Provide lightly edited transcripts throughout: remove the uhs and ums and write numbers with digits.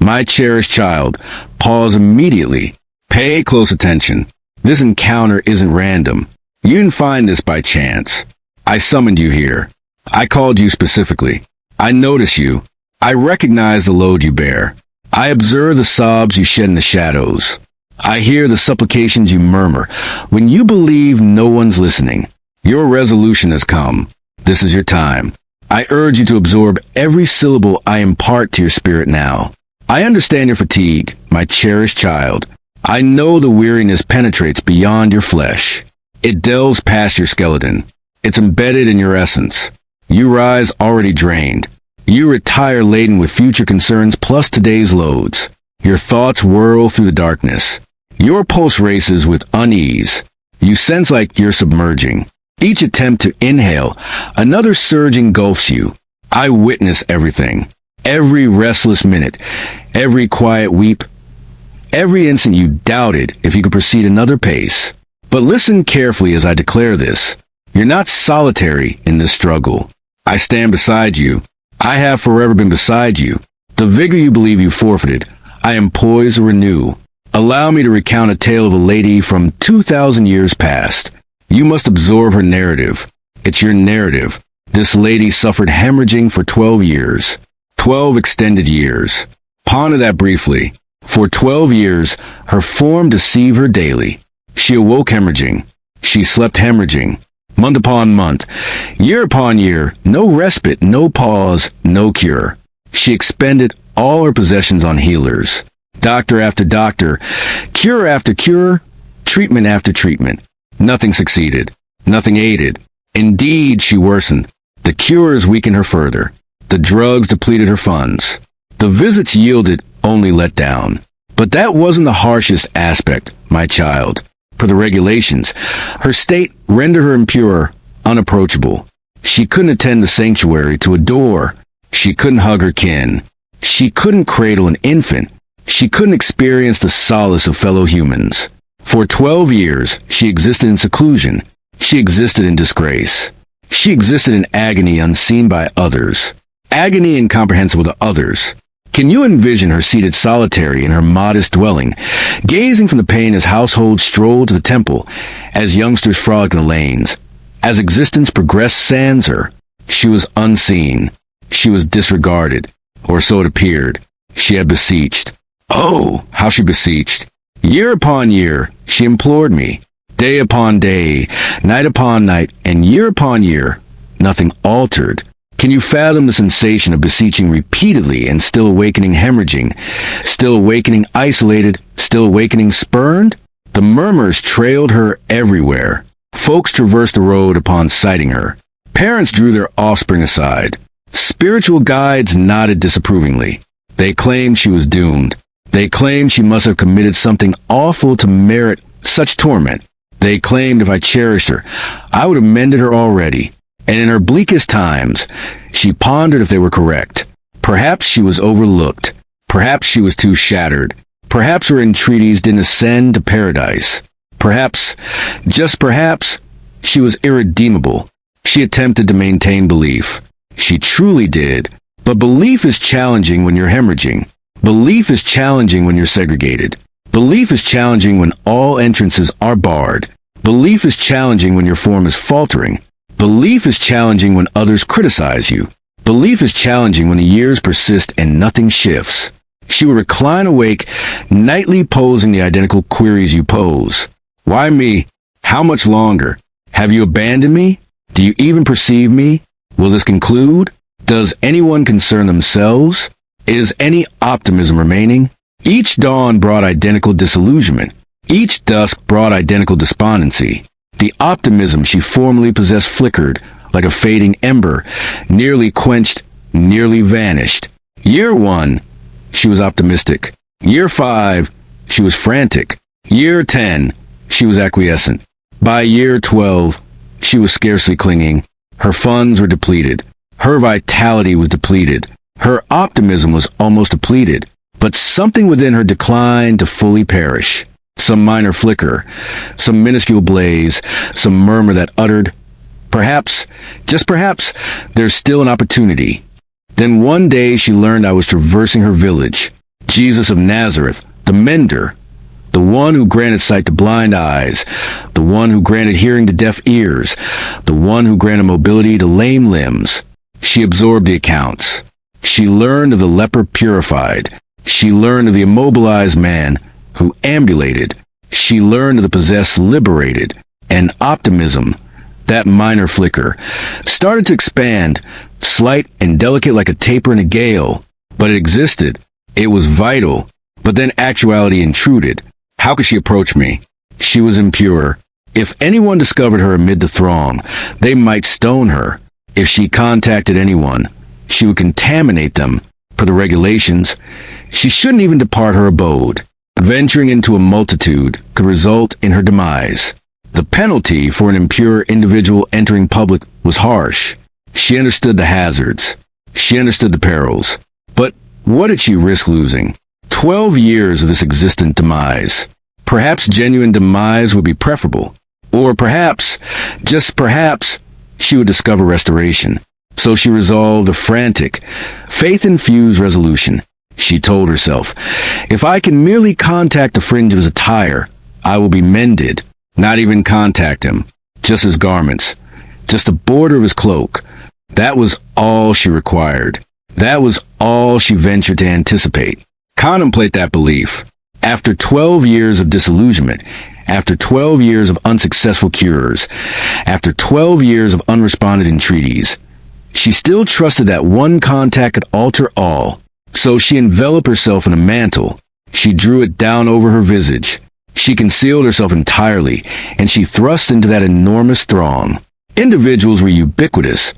My cherished child, pause immediately. Pay close attention. This encounter isn't random. You didn't find this by chance. I summoned you here. I called you specifically. I notice you. I recognize the load you bear. I observe the sobs you shed in the shadows. I hear the supplications you murmur when you believe no one's listening. Your resolution has come. This is your time. I urge you to absorb every syllable I impart to your spirit now. I understand your fatigue, my cherished child. I know the weariness penetrates beyond your flesh. It delves past your skeleton. It's embedded in your essence. You rise already drained. You retire laden with future concerns plus today's loads. Your thoughts whirl through the darkness. Your pulse races with unease. You sense like you're submerging. Each attempt to inhale, another surge engulfs you. I witness everything. Every restless minute, every quiet weep, every instant you doubted if you could proceed another pace. But listen carefully as I declare this. You're not solitary in this struggle. I stand beside you. I have forever been beside you. The vigor you believe you forfeited, I am poised to renew. Allow me to recount a tale of a lady from 2,000 years past. You must absorb her narrative. It's your narrative. This lady suffered hemorrhaging for 12 years. 12 extended years. Ponder that briefly. For 12 years, her form deceived her daily. She awoke hemorrhaging. She slept hemorrhaging. Month upon month, year upon year, no respite, no pause, no cure. She expended all her possessions on healers. Doctor after doctor, cure after cure, treatment after treatment. Nothing succeeded. Nothing aided. Indeed, she worsened. The cures weakened her further. The drugs depleted her funds. The visits yielded only let down. But that wasn't the harshest aspect, my child. Per the regulations, her state rendered her impure, unapproachable. She couldn't attend the sanctuary to adore. She couldn't hug her kin. She couldn't cradle an infant. She couldn't experience the solace of fellow humans. For 12 years, she existed in seclusion. She existed in disgrace. She existed in agony unseen by others. Agony incomprehensible to others. Can you envision her seated solitary in her modest dwelling, gazing from the pane as households strolled to the temple, as youngsters frolicked in the lanes? As existence progressed sans her, she was unseen. She was disregarded, or so it appeared. She had beseeched. Oh, how she beseeched. Year upon year, she implored me. Day upon day, night upon night, and year upon year, nothing altered. Can you fathom the sensation of beseeching repeatedly and still awakening hemorrhaging, still awakening isolated, still awakening spurned? The murmurs trailed her everywhere. Folks traversed the road upon sighting her. Parents drew their offspring aside. Spiritual guides nodded disapprovingly. They claimed she was doomed. They claimed she must have committed something awful to merit such torment. They claimed if I cherished her, I would have mended her already. And in her bleakest times, she pondered if they were correct. Perhaps she was overlooked. Perhaps she was too shattered. Perhaps her entreaties didn't ascend to paradise. Perhaps, just perhaps, she was irredeemable. She attempted to maintain belief. She truly did. But belief is challenging when you're hemorrhaging. Belief is challenging when you're segregated. Belief is challenging when all entrances are barred. Belief is challenging when your form is faltering. Belief is challenging when others criticize you. Belief is challenging when the years persist and nothing shifts. She would recline awake, nightly posing the identical queries you pose. Why me? How much longer? Have you abandoned me? Do you even perceive me? Will this conclude? Does anyone concern themselves? Is any optimism remaining? Each dawn brought identical disillusionment. Each dusk brought identical despondency. The optimism she formerly possessed flickered like a fading ember, nearly quenched, nearly vanished. Year 1, she was optimistic. Year 5, she was frantic. Year 10, she was acquiescent. By year 12, she was scarcely clinging. Her funds were depleted. Her vitality was depleted. Her optimism was almost depleted. But something within her declined to fully perish. Some minor flicker, some minuscule blaze, some murmur that uttered, perhaps, just perhaps, there's still an opportunity. Then one day she learned I was traversing her village. Jesus of Nazareth, the mender, the one who granted sight to blind eyes, the one who granted hearing to deaf ears, the one who granted mobility to lame limbs. She absorbed the accounts. She learned of the leper purified. She learned of the immobilized man who ambulated. She learned of the possessed liberated. And optimism, that minor flicker, started to expand, slight and delicate like a taper in a gale. But it existed. It was vital. But then actuality intruded. How could she approach me? She was impure. If anyone discovered her amid the throng, they might stone her. If she contacted anyone, she would contaminate them. Per the regulations, she shouldn't even depart her abode. Venturing into a multitude could result in her demise. The penalty for an impure individual entering public was harsh. She understood the hazards. She understood the perils. But what did she risk losing? 12 years of this existent demise. Perhaps genuine demise would be preferable. Or perhaps, just perhaps, she would discover restoration. So she resolved a frantic, faith-infused resolution. She told herself, if I can merely contact the fringe of his attire, I will be mended. Not even contact him. Just his garments. Just the border of his cloak. That was all she required. That was all she ventured to anticipate. Contemplate that belief. After 12 years of disillusionment, after 12 years of unsuccessful cures, after 12 years of unresponded entreaties, she still trusted that one contact could alter all. So she enveloped herself in a mantle. She drew it down over her visage. She concealed herself entirely, and she thrust into that enormous throng. Individuals were ubiquitous,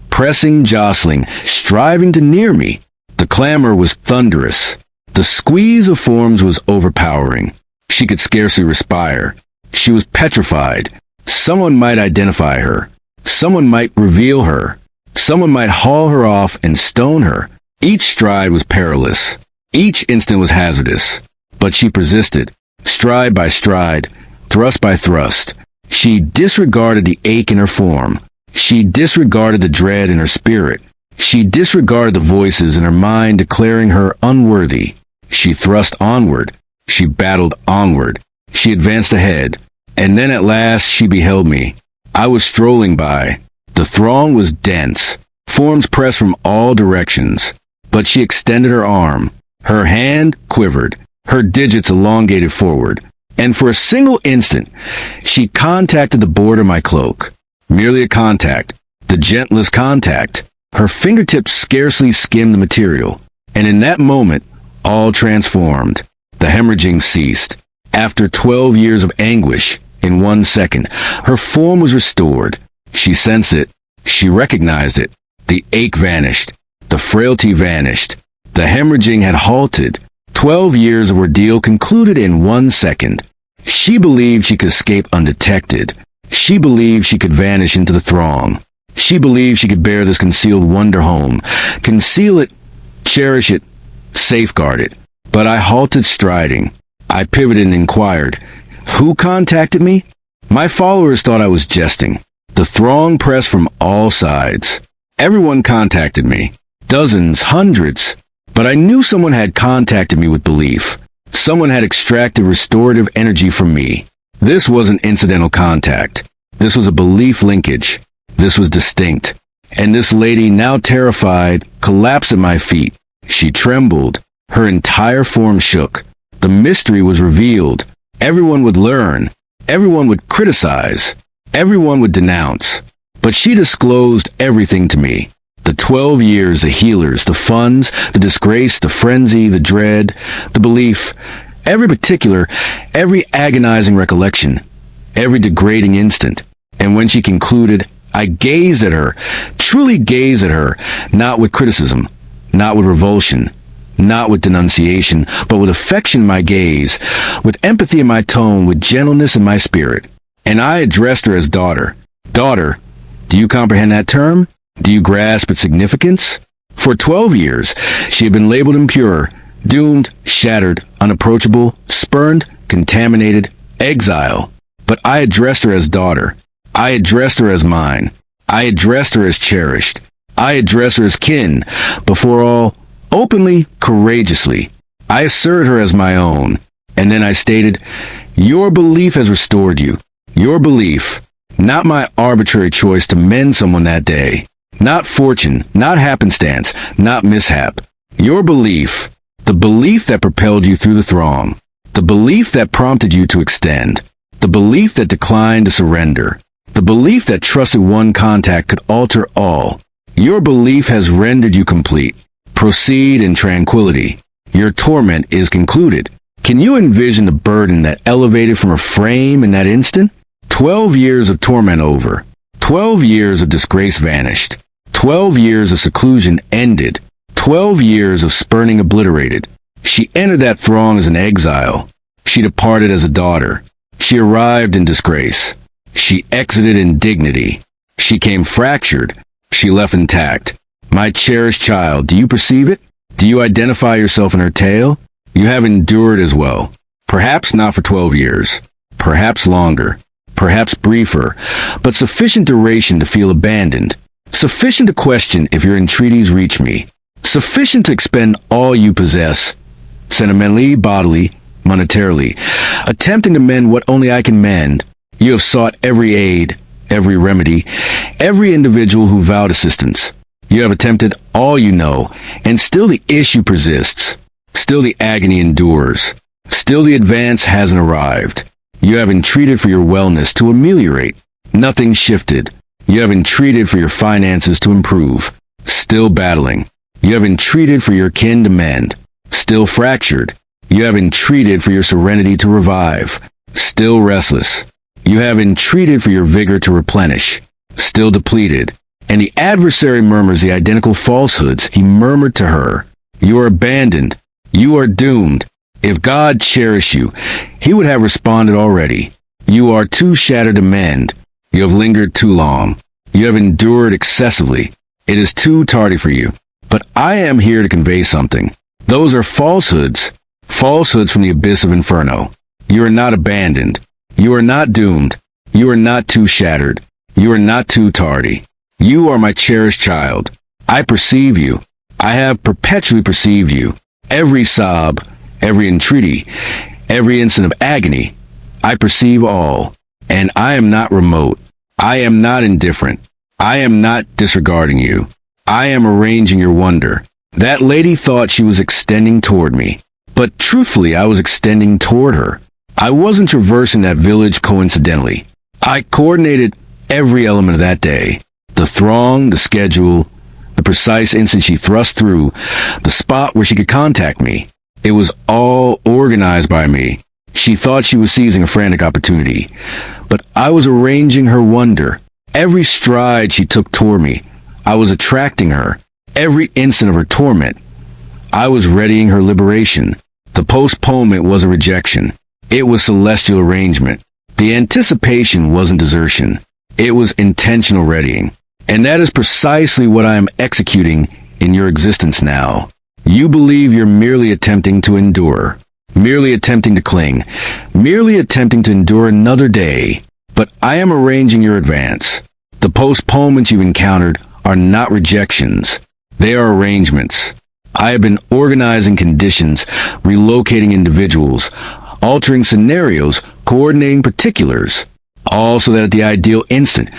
pressing, jostling, striving to near me. The clamor was thunderous. The squeeze of forms was overpowering. She could scarcely respire. She was petrified. Someone might identify her. Someone might reveal her. Someone might haul her off and stone her. Each stride was perilous. Each instant was hazardous. But she persisted. Stride by stride, thrust by thrust. She disregarded the ache in her form. She disregarded the dread in her spirit. She disregarded the voices in her mind declaring her unworthy. She thrust onward. She battled onward. She advanced ahead. And then at last she beheld me. I was strolling by. The throng was dense. Forms pressed from all directions. But she extended her arm. Her hand quivered. Her digits elongated forward. And for a single instant, she contacted the border of my cloak. Merely a contact. The gentlest contact. Her fingertips scarcely skimmed the material. And in that moment, all transformed. The hemorrhaging ceased. After 12 years of anguish, in 1 second, her form was restored. She sensed it. She recognized it. The ache vanished. The frailty vanished. The hemorrhaging had halted. 12 years of ordeal concluded in 1 second. She believed she could escape undetected. She believed she could vanish into the throng. She believed she could bear this concealed wonder home, conceal it, cherish it, safeguard it. But I halted striding. I pivoted and inquired, who contacted me? My followers thought I was jesting. The throng pressed from all sides. Everyone contacted me. Dozens, hundreds. But I knew someone had contacted me with belief. Someone had extracted restorative energy from me. This wasn't incidental contact. This was a belief linkage. This was distinct. And this lady, now terrified, collapsed at my feet. She trembled. Her entire form shook. The mystery was revealed. Everyone would learn. Everyone would criticize. Everyone would denounce. But she disclosed everything to me. The 12 years, the healers, the funds, the disgrace, the frenzy, the dread, the belief, every particular, every agonizing recollection, every degrading instant. And when she concluded, I gazed at her, truly gazed at her, not with criticism, not with revulsion, not with denunciation, but with affection in my gaze, with empathy in my tone, with gentleness in my spirit. And I addressed her as daughter. Daughter, do you comprehend that term? Do you grasp its significance? For 12 years, she had been labeled impure, doomed, shattered, unapproachable, spurned, contaminated, exile. But I addressed her as daughter. I addressed her as mine. I addressed her as cherished. I addressed her as kin. Before all, openly, courageously. I asserted her as my own, and then I stated, your belief has restored you. Your belief, not my arbitrary choice to mend someone that day. Not fortune, not happenstance, not mishap. Your belief, the belief that propelled you through the throng. The belief that prompted you to extend. The belief that declined to surrender. The belief that trusted one contact could alter all. Your belief has rendered you complete. Proceed in tranquility. Your torment is concluded. Can you envision the burden that elevated from her frame in that instant? 12 years of torment over. 12 years of disgrace vanished. 12 years of seclusion ended. 12 years of spurning obliterated. She entered that throng as an exile. She departed as a daughter. She arrived in disgrace. She exited in dignity. She came fractured. She left intact. My cherished child, do you perceive it? Do you identify yourself in her tale? You have endured as well. Perhaps not for 12 years. Perhaps longer. Perhaps briefer. But sufficient duration to feel abandoned. Sufficient to question if your entreaties reach me. Sufficient to expend all you possess. Sentimentally, bodily, monetarily. Attempting to mend what only I can mend. You have sought every aid, every remedy, every individual who vowed assistance. You have attempted all you know, and still the issue persists. Still the agony endures. Still the advance hasn't arrived. You have entreated for your wellness to ameliorate. Nothing shifted. You have entreated for your finances to improve. Still battling. You have entreated for your kin to mend. Still fractured. You have entreated for your serenity to revive. Still restless. You have entreated for your vigor to replenish. Still depleted. And the adversary murmurs the identical falsehoods he murmured to her. You are abandoned. You are doomed. If God cherished you, he would have responded already. You are too shattered to mend. You have lingered too long. You have endured excessively. It is too tardy for you. But I am here to convey something. Those are falsehoods. Falsehoods from the abyss of inferno. You are not abandoned. You are not doomed. You are not too shattered. You are not too tardy. You are my cherished child. I perceive you. I have perpetually perceived you. Every sob, every entreaty, every instant of agony, I perceive all. And I am not remote. I am not indifferent. I am not disregarding you. I am arranging your wonder. That lady thought she was extending toward me. But truthfully, I was extending toward her. I wasn't traversing that village coincidentally. I coordinated every element of that day. The throng, the schedule, the precise instant she thrust through, the spot where she could contact me. It was all organized by me. She thought she was seizing a frantic opportunity. But I was arranging her wonder. Every stride she took toward me, I was attracting her. Every instant of her torment, I was readying her liberation. The postponement was a rejection. It was celestial arrangement. The anticipation wasn't desertion. It was intentional readying. And that is precisely what I am executing in your existence now. You believe you're merely attempting to endure, merely attempting to cling, merely attempting to endure another day. But I am arranging your advance. The postponements you've encountered are not rejections. They are arrangements. I have been organizing conditions, relocating individuals, altering scenarios, coordinating particulars, all so that at the ideal instant,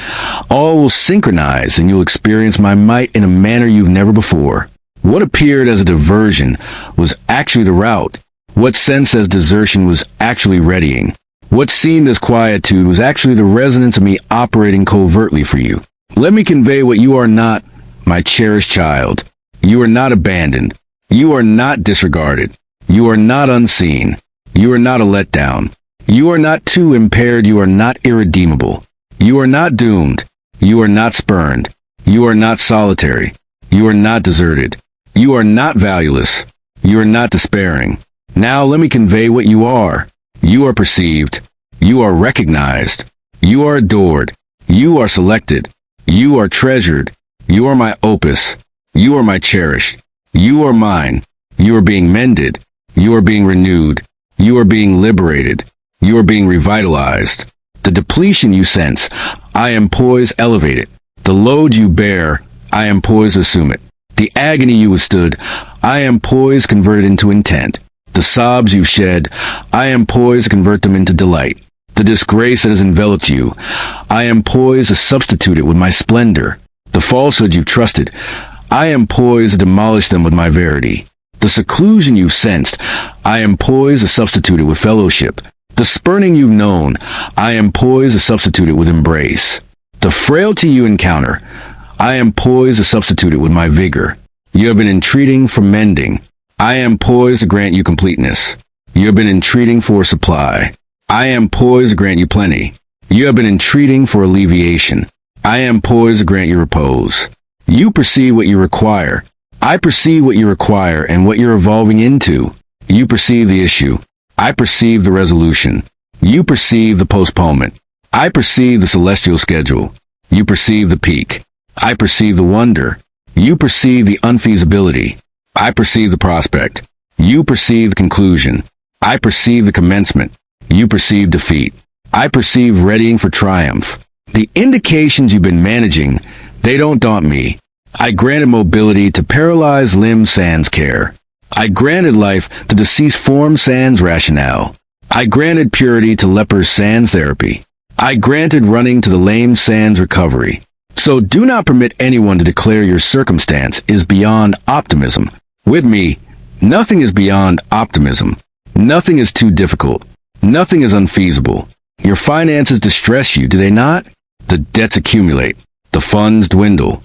all will synchronize and you'll experience my might in a manner you've never before. What appeared as a diversion was actually the route. What sensed as desertion was actually readying. What seemed as quietude was actually the resonance of me operating covertly for you. Let me convey what you are not, my cherished child. You are not abandoned. You are not disregarded. You are not unseen. You are not a letdown. You are not too impaired. You are not irredeemable. You are not doomed. You are not spurned. You are not solitary. You are not deserted. You are not valueless. You are not despairing. Now let me convey what you are. You are perceived. You are recognized. You are adored. You are selected. You are treasured. You are my opus. You are my cherished. You are mine. You are being mended. You are being renewed. You are being liberated. You are being revitalized. The depletion you sense, I am poised to elevate it. The load you bear, I am poised to assume it. The agony you withstood, I am poised converted into intent. The sobs you shed, I am poised to convert them into delight. The disgrace that has enveloped you, I am poised to substitute it with my splendor. The falsehood you've trusted, I am poised to demolish them with my verity. The seclusion you've sensed, I am poised to substitute it with fellowship. The spurning you've known, I am poised to substitute it with embrace. The frailty you encounter, I am poised to substitute it with my vigor. You have been entreating for mending. I am poised to grant you completeness. You have been entreating for supply. I am poised to grant you plenty. You have been entreating for alleviation. I am poised to grant you repose. You perceive what you require. I perceive what you require and what you're evolving into. You perceive the issue. I perceive the resolution. You perceive the postponement. I perceive the celestial schedule. You perceive the peak. I perceive the wonder. You perceive the unfeasibility. I perceive the prospect. You perceive the conclusion. I perceive the commencement. You perceive defeat. I perceive readying for triumph. The indications you've been managing, they don't daunt me. I granted mobility to paralyzed limb sans care. I granted life to deceased form sans rationale. I granted purity to lepers sans therapy. I granted running to the lame sans recovery. So do not permit anyone to declare your circumstance is beyond optimism. With me, nothing is beyond optimism. Nothing is too difficult. Nothing is unfeasible. Your finances distress you, do they not? The debts accumulate. The funds dwindle.